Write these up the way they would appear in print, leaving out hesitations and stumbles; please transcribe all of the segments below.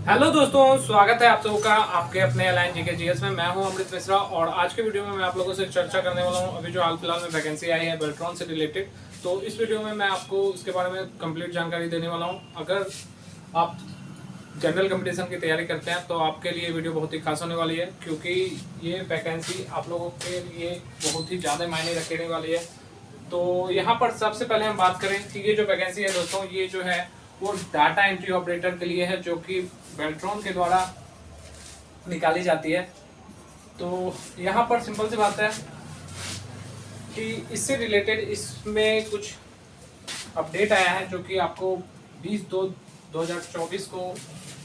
Hello दोस्तों, स्वागत है आप सबों का आपके अपने अलाइन जीके जीएस में। मैं हूं अमृत मिश्रा और आज के वीडियो में मैं आप लोगों से चर्चा करने वाला हूं अभी जो हाल फिलहाल में वैकेंसी आई है बेल्ट्रॉन से रिलेटेड। तो इस वीडियो में मैं आपको उसके बारे में कंप्लीट जानकारी देने वाला हूं। अगर आप जनरल कंपटीशन की तैयारी करते हैं तो आपके लिए वीडियो बहुत ही खास होने वाली है, क्योंकि ये वैकेंसी आप लोगों के लिए बहुत ही ज़्यादा मायने रखने वाली है। तो यहाँ पर सबसे पहले हम बात करें कि ये जो वैकेंसी है दोस्तों, ये जो है वो डाटा एंट्री ऑपरेटर के लिए है, जो कि बेल्ट्रॉन के द्वारा निकाली जाती है। तो यहाँ पर सिंपल सी बात है कि इससे रिलेटेड इसमें कुछ अपडेट आया है, जो कि आपको 20/2/2024 को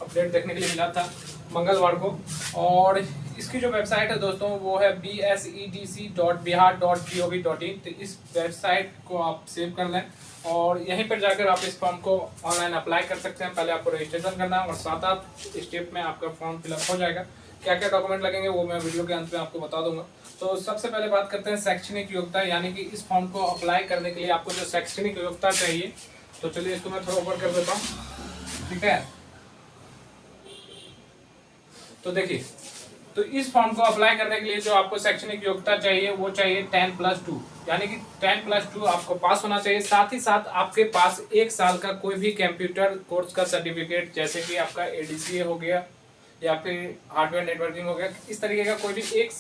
अपडेट देखने के लिए मिला था मंगलवार को। और इसकी जो वेबसाइट है दोस्तों वो है bsedc.bihar.gov.in। तो इस वेबसाइट को आप सेव कर लें और यहीं पर जाकर आप इस फॉर्म को ऑनलाइन अप्लाई कर सकते हैं। पहले आपको रजिस्ट्रेशन करना है और 7-8 स्टेप में आपका फॉर्म फिलअप हो जाएगा। क्या क्या डॉक्यूमेंट लगेंगे वो मैं वीडियो के अंत में आपको बता दूंगा। तो सबसे पहले बात करते हैं शैक्षणिक योग्यता, यानी कि इस फॉर्म को अप्लाई करने के लिए आपको जो शैक्षणिक योग्यता चाहिए। तो चलिए इसको मैं थोड़ा ऊपर कर देता हूँ, ठीक है। तो देखिए, तो इस फॉर्म को अप्लाई करने के लिए जो आपको शैक्षणिक योग्यता चाहिए वो चाहिए 10+2, यानी कि 10+2 आपको पास होना चाहिए। साथ ही साथ आपके पास 1 साल का कोई भी कंप्यूटर कोर्स का सर्टिफिकेट, जैसे कि आपका ADCA हो गया या फिर हार्डवेयर नेटवर्किंग हो गया, इस तरीके का कोई भी 1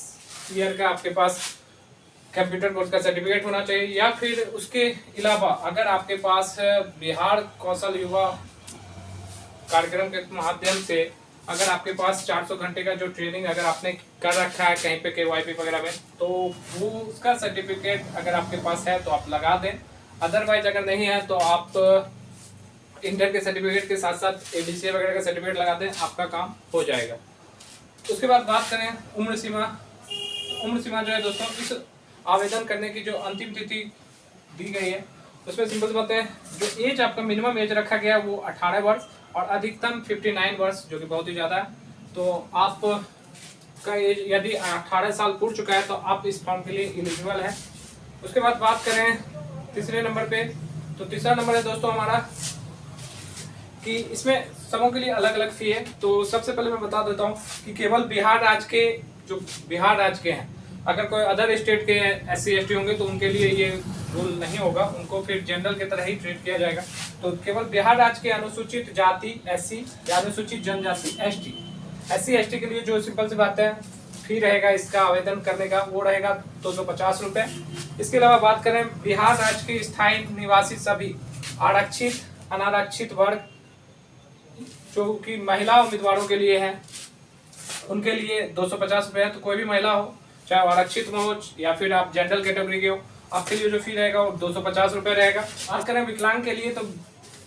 ईयर का आपके पास कंप्यूटर कोर्स का सर्टिफिकेट होना चाहिए। या फिर उसके अलावा अगर आपके पास बिहार कौशल युवा कार्यक्रम के माध्यम से अगर आपके पास 400 घंटे का जो ट्रेनिंग अगर आपने कर रखा है कहीं पे KYP वगैरह में, तो वो उसका सर्टिफिकेट अगर आपके पास है तो आप लगा दें। अदरवाइज अगर नहीं है तो आप इंटर के सर्टिफिकेट के साथ साथ ADCA वगैरह का सर्टिफिकेट लगा दें, आपका काम हो जाएगा। उसके बाद बात करें उम्र सीमा। उम्र सीमा जो है दोस्तों, इस आवेदन करने की जो अंतिम तिथि दी गई है उसमें सिंपल बात है, जो एज आपका मिनिमम एज रखा गया है वो 18 वर्ष और अधिकतम 59 वर्ष, जो कि बहुत ही ज़्यादा है। तो आप का एज यदि 18 साल पूर्ण चुका है तो आप इस फॉर्म के लिए एलिजिबल है। उसके बाद बात करें तीसरे नंबर पे, तो तीसरा नंबर है दोस्तों हमारा कि इसमें सबों के लिए अलग अलग फी है। तो सबसे पहले मैं बता देता हूँ कि केवल बिहार राज्य के जो बिहार राज्य के हैं, अगर कोई अदर स्टेट के SC ST होंगे तो उनके लिए ये रूल नहीं होगा, उनको फिर जनरल की तरह ही ट्रीट किया जाएगा। तो केवल बिहार राज्य के अनुसूचित जाति SC या अनुसूचित जनजाति SC ST के लिए जो सिंपल सी बात है फी रहेगा इसका आवेदन करने का, वो रहेगा 250 रुपये। इसके अलावा बात करें बिहार राज्य के स्थायी निवासी सभी आरक्षित अनारक्षित वर्ग जो कि महिला उम्मीदवारों के लिए है, उनके लिए 250 रुपये है। तो कोई भी महिला हो, चाहे आरक्षित में हो या फिर आप जनरल कैटेगरी के हो, आपके लिए जो फी रहेगा वो 250 रुपये रहेगा। बात करें विकलांग के लिए, तो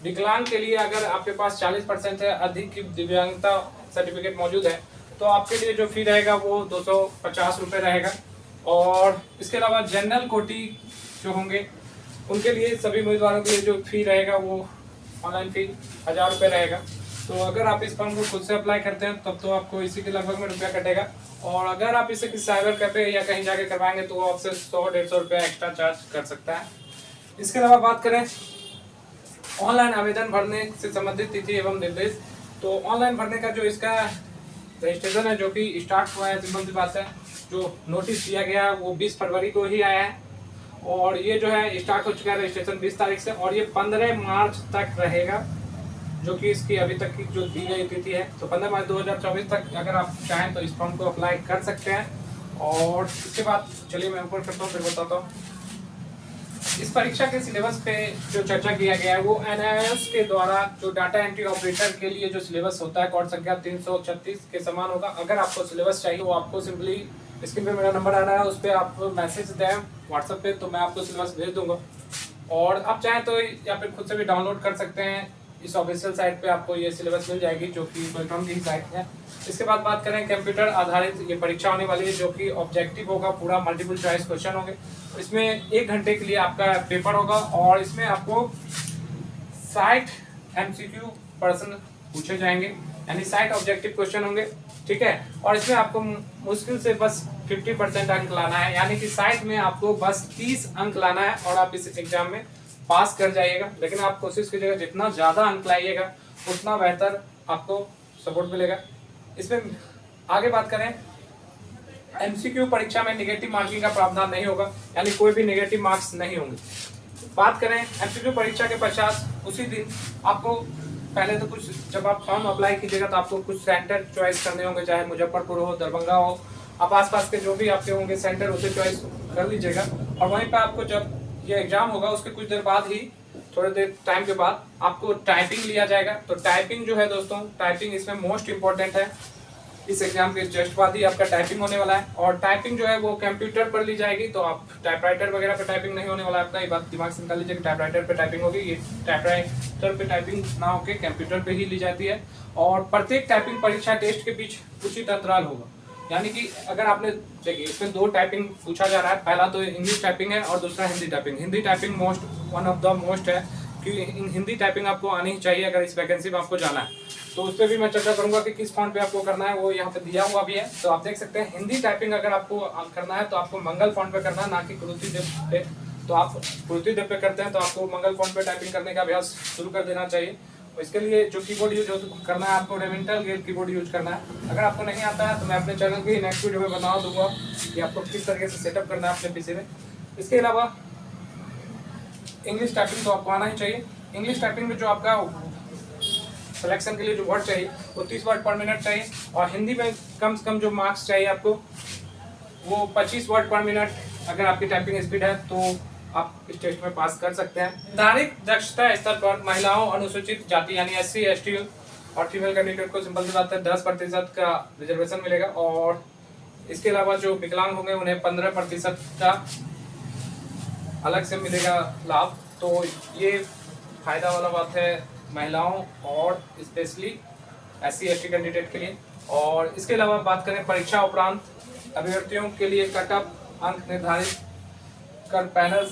विकलांग के लिए अगर आपके पास 40% है अधिक की दिव्यांगता सर्टिफिकेट मौजूद है तो आपके लिए जो फी रहेगा वो 250 रुपये रहेगा। और इसके अलावा जनरल कोटी जो होंगे उनके लिए सभी उम्मीदवारों के लिए जो फी रहेगा वो ऑनलाइन फी 1000 रुपये रहेगा। तो अगर आप इस फॉर्म को खुद से अप्लाई करते हैं तब तो आपको इसी के लगभग में रुपया कटेगा, और अगर आप इसे किसी साइबर कैफे या कहीं जाके करवाएंगे तो वो आपसे 100-150 रुपये एक्स्ट्रा चार्ज कर सकता है। इसके अलावा बात करें ऑनलाइन आवेदन भरने से संबंधित तिथि एवं निर्देश, तो ऑनलाइन भरने का जो इसका रजिस्ट्रेशन है जो कि स्टार्ट हुआ है, सिंपल सी बात है, जो नोटिस दिया गया वो 20 फरवरी को ही आया है और ये जो है स्टार्ट हो चुका है रजिस्ट्रेशन 20 तारीख से, और ये 15 मार्च तक रहेगा, जो कि इसकी अभी तक की जो दी गई तिथि है। तो 15 मार्च 2024 तक अगर आप चाहें तो इस फॉर्म को अप्लाई कर सकते हैं। और इसके बाद चलिए मैं ऊपर करता हूँ फिर बताता हूँ। इस परीक्षा के सिलेबस पे जो चर्चा किया गया है वो NIS के द्वारा जो डाटा एंट्री ऑपरेटर के लिए जो सिलेबस होता है कोड संख्या 336 के समान होगा। अगर आपको सिलेबस चाहिए तो आपको सिंपली स्क्रीन पे मेरा नंबर आ रहा है, उस पर आप मैसेज दें व्हाट्सएप पे, तो मैं आपको सिलेबस भेज दूंगा। और आप चाहें तो या फिर खुद से भी डाउनलोड कर सकते हैं, इस ऑफिशियल साइट पे आपको ये सिलेबस मिल जाएगी जो कि बेल्ट्रॉन की साइट है। इसके बाद बात करें कंप्यूटर आधारित ये परीक्षा होने वाली है, जो कि ऑब्जेक्टिव होगा, पूरा मल्टीपल चॉइस क्वेश्चन होंगे। इसमें 1 घंटे के लिए आपका पेपर होगा और इसमें आपको 60 MCQ प्रश्न पूछे जाएंगे, यानी 60 ऑब्जेक्टिव क्वेश्चन होंगे, ठीक है। और इसमें आपको मुश्किल से बस 50% अंक लाना है, यानी कि 60 में आपको बस 30 अंक लाना है और आप इस एग्जाम में पास कर जाइएगा। लेकिन आप कोशिश कीजिएगा जितना ज़्यादा अंक लाइएगा उतना बेहतर आपको सपोर्ट मिलेगा। इसमें आगे बात करें, एमसीक्यू परीक्षा में नेगेटिव मार्किंग का प्रावधान नहीं होगा, यानी कोई भी नेगेटिव मार्क्स नहीं होंगे। बात करें एमसीक्यू परीक्षा के पश्चात उसी दिन आपको पहले तो कुछ, जब आप फॉर्म अप्लाई कीजिएगा तो आपको कुछ सेंटर चॉइस करने होंगे, चाहे मुजफ्फरपुर हो, दरभंगा हो, आप आसपास के जो भी आपके होंगे सेंटर उसे चॉइस कर लीजिएगा। और वहीं पर आपको जब ये एग्जाम होगा उसके कुछ देर बाद ही, थोड़ी देर टाइम के बाद आपको टाइपिंग लिया जाएगा। तो टाइपिंग जो है दोस्तों, टाइपिंग इसमें मोस्ट इंपॉर्टेंट है। इस एग्जाम के जस्ट बाद ही आपका टाइपिंग होने वाला है, और टाइपिंग जो है वो कंप्यूटर पर ली जाएगी। तो आप टाइपराइटर वगैरह पे टाइपिंग नहीं होने वाला है आपका, ये बात दिमाग से निकाल लीजिए कि टाइपराइटर पे टाइपिंग होगी। ये टाइपराइटर पे टाइपिंग ना होकर कंप्यूटर पे ही ली जाती है। और प्रत्येक टाइपिंग परीक्षा टेस्ट के बीच उचित अंतराल होगा, यानी कि अगर आपने देखिए इसमें 2 टाइपिंग पूछा जा रहा है, पहला तो इंग्लिश टाइपिंग है और दूसरा Hindi typing. Hindi typing most one of the most है, क्योंकि हिंदी टाइपिंग आपको आनी ही चाहिए अगर इस वैकेंसी में आपको जाना है। तो उस पर भी मैं चर्चा करूंगा कि किस फॉन्ट पे आपको करना है, वो यहाँ पे दिया हुआ भी है। तो आप देख सकते हैं हिंदी टाइपिंग अगर आपको करना है तो आपको मंगल फॉन्ट पे करना है, ना कि कुरुति देव पे। तो आप कुरुति देव पे करते हैं तो आपको मंगल फॉन्ट पे टाइपिंग करने का अभ्यास शुरू कर देना चाहिए। इसके लिए जो कीबोर्ड यूज करना है आपको रेमेंटल गेल कीबोर्ड यूज करना है। अगर आपको नहीं आता है तो मैं अपने चैनल की नेक्स्ट वीडियो में बता दूंगा कि आपको किस तरीके से सेटअप करना है अपने पीसी में। इसके अलावा इंग्लिश टाइपिंग तो आपको आना ही चाहिए। इंग्लिश टाइपिंग में जो आपका सिलेक्शन के लिए जो वर्ड चाहिए वो 30 वर्ड पर मिनट चाहिए, और हिंदी में कम से कम जो मार्क्स चाहिए आपको वो 25 वर्ड पर मिनट। अगर आपकी टाइपिंग स्पीड है तो आप इस टेस्ट में पास कर सकते हैं। निर्धारित दक्षता स्तर पर महिलाओं, अनुसूचित जाति यानी SC ST और फीमेल कैंडिडेट को सिंपल सी बात है 10% का रिजर्वेशन मिलेगा। और इसके अलावा जो विकलांग होंगे उन्हें 15% का अलग से मिलेगा लाभ। तो ये फायदा वाला बात है महिलाओं और स्पेशली SC ST कैंडिडेट के लिए। और इसके अलावा बात करें परीक्षा उपरांत अभ्यर्थियों के लिए कटअप अंक निर्धारित कर पैनल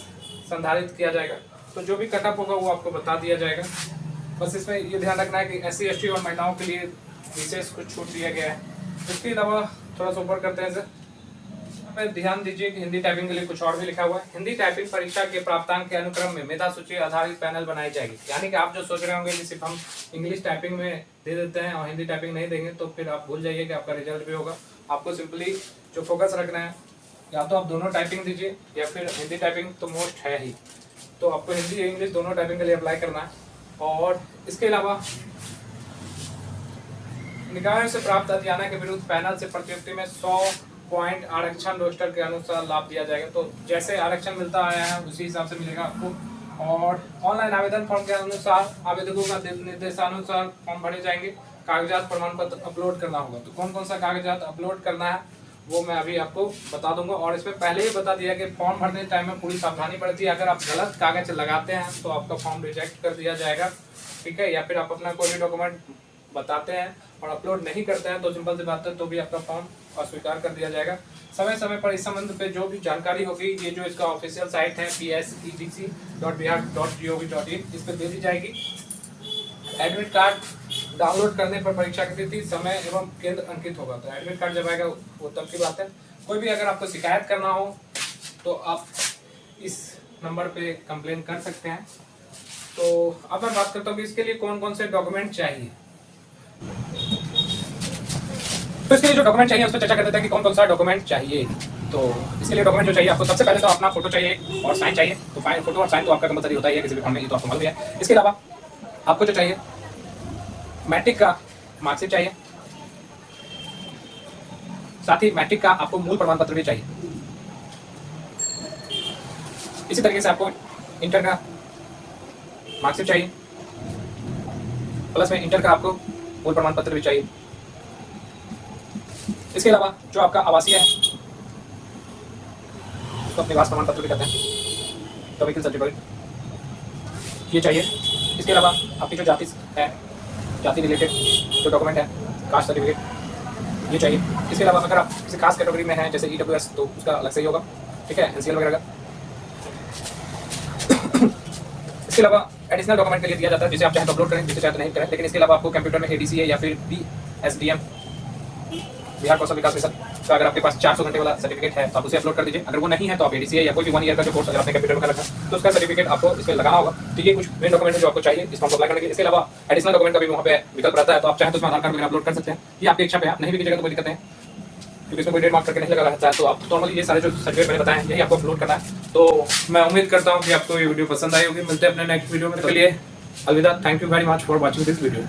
संधारित किया जाएगा। तो जो भी कटअप होगा वो आपको बता दिया जाएगा। बस इसमें ये ध्यान रखना है कि SC ST और महिलाओं के लिए विशेष कुछ छूट दिया गया है। इसके अलावा थोड़ा सा ऊपर करते हैं सर, ध्यान दीजिए कि हिंदी टाइपिंग के लिए कुछ और भी लिखा हुआ है। हिंदी टाइपिंग परीक्षा के प्राप्तांक के अनुक्रम में मेधा सूची आधारित पैनल बनाई जाएगी। यानी कि आप जो सोच रहे होंगे कि सिर्फ हम इंग्लिश टाइपिंग में दे देते हैं और हिंदी टाइपिंग नहीं देंगे, तो फिर आप भूल जाइए कि आपका रिजल्ट भी होगा। आपको सिंपली जो फोकस रखना है, या तो आप दोनों टाइपिंग दीजिए या फिर हिंदी टाइपिंग तो मोस्ट है ही, तो आपको हिंदी या इंग्लिश दोनों टाइपिंग के लिए अप्लाई करना है। और इसके अलावा निकायों से प्राप्त अधियाना के विरुद्ध पैनल से प्रतियोगिता में 100 पॉइंट आरक्षण रोस्टर के अनुसार लाभ दिया जाएगा। तो जैसे आरक्षण मिलता आया है उसी हिसाब से मिलेगा आपको। और ऑनलाइन आवेदन फॉर्म के अनुसार आवेदकों का निर्देशानुसार फॉर्म भरे जाएंगे। कागजात प्रमाण पत्र अपलोड करना होगा। तो कौन कौन सा कागजात अपलोड करना है वो मैं अभी आपको बता दूंगा। और इसमें पहले ही बता दिया कि फॉर्म भरने टाइम में पूरी सावधानी बरतिए। अगर आप गलत कागज लगाते हैं तो आपका फॉर्म रिजेक्ट कर दिया जाएगा, ठीक है। या फिर आप अपना कोई भी डॉक्यूमेंट बताते हैं और अपलोड नहीं करते हैं तो सिंपल सी बात है तो भी आपका फॉर्म अस्वीकार कर दिया जाएगा। समय समय पर इस संबंध पे जो भी जानकारी होगी, ये जो इसका ऑफिशियल साइट है psetc.bihar.gov.in, इस पर दे दी जाएगी। एडमिट कार्ड डाउनलोड करने पर परीक्षा की तिथि, समय एवं केंद्र अंकित होगा। तो एडमिट कार्ड जब आएगा वो तब की बात है। कोई भी अगर आपको शिकायत करना हो तो आप इस नंबर पे कंप्लेन कर सकते हैं। तो अब मैं बात करता हूँ कि इसके लिए कौन कौन से डॉक्यूमेंट चाहिए। तो इसके लिए जो डॉक्यूमेंट चाहिए उस पर चर्चा कर देते हैं कि कौन कौन सा डॉक्यूमेंट चाहिए। तो इसके लिए डॉक्यूमेंट जो चाहिए आपको, सबसे पहले तो अपना फोटो चाहिए और साइन चाहिए। तो फोटो और साइन तो आपका कंपलसरी होता ही है किसी भी फॉर्म में, ये तो आपको मालूम है। इसके अलावा आपको जो चाहिए मैट्रिक का मार्कशीट चाहिए, साथ ही मैट्रिक का आपको मूल प्रमाण पत्र भी चाहिए। इसी तरीके से आपको इंटर का मार्कशीट चाहिए, प्लस में इंटर का आपको मूल प्रमाण पत्र भी चाहिए। इसके अलावा जो आपका आवासीय है उसको अपने निवास प्रमाण पत्र भी कहते हैं, तो व्हीकल सर्टिफिकेट ये चाहिए। इसके अलावा आपकी जो जाति है, जाति रिलेटेड जो डॉक्यूमेंट है, कास्ट सर्टिफिकेट ये चाहिए। इसके अलावा अगर आप किसी खास कैटेगरी में हैं जैसे EWS तो उसका अलग से ही होगा, ठीक है, NCL वगैरह का। इसके अलावा एडिशनल डॉक्यूमेंट के लिए दिया जाता है जिसे आप चाहे तो अपलोड करें, जिसे चाहे तो नहीं करें। लेकिन इसके अलावा आपको कंप्यूटर में ADCA या फिर BSDM बिहार कौशल विकास मिशन तो अगर आपके पास 400 घंटे वाला सर्टिफिकेट है तो आप उसे अपलोड कर दीजिए। अगर वो नहीं है तो आप ADCA या कोई भी 1 ईयर का जो कोर्स अगर आपने कंप्यूटर में कर रखा है तो उसका सर्टिफिकेट आपको इसमें लगाना होगा। तो ये कुछ मेन डॉक्यूमेंट जो आपको चाहिए इस फॉर्म को अप्लाई करने के लिए। इसके अलावा एडिशनल डॉक्यूमेंट का भी वहाँ पे विकल्प रहता है, तो आप चाहें तो उसमें आधार कार्ड वगैरह अपलोड कर सकते हैं। ये आपकी इच्छा पे है, आप नहीं भी कीजिएगा तो कोई दिक्कत नहीं, क्योंकि इसमें कोई डेट मार्क करके नहीं लगा रहता है। तो आप नॉर्मली ये सारे जो सर्टिफिकेट मैंने बताए यही आपको अपलोड करना है। तो मैं उम्मीद करता हूँ कि आपको ये वीडियो पसंद आई होगी। मिलते हैं अपने नेक्स्ट वीडियो में, तो चलिए अलविदा। Thank you very much for watching this video.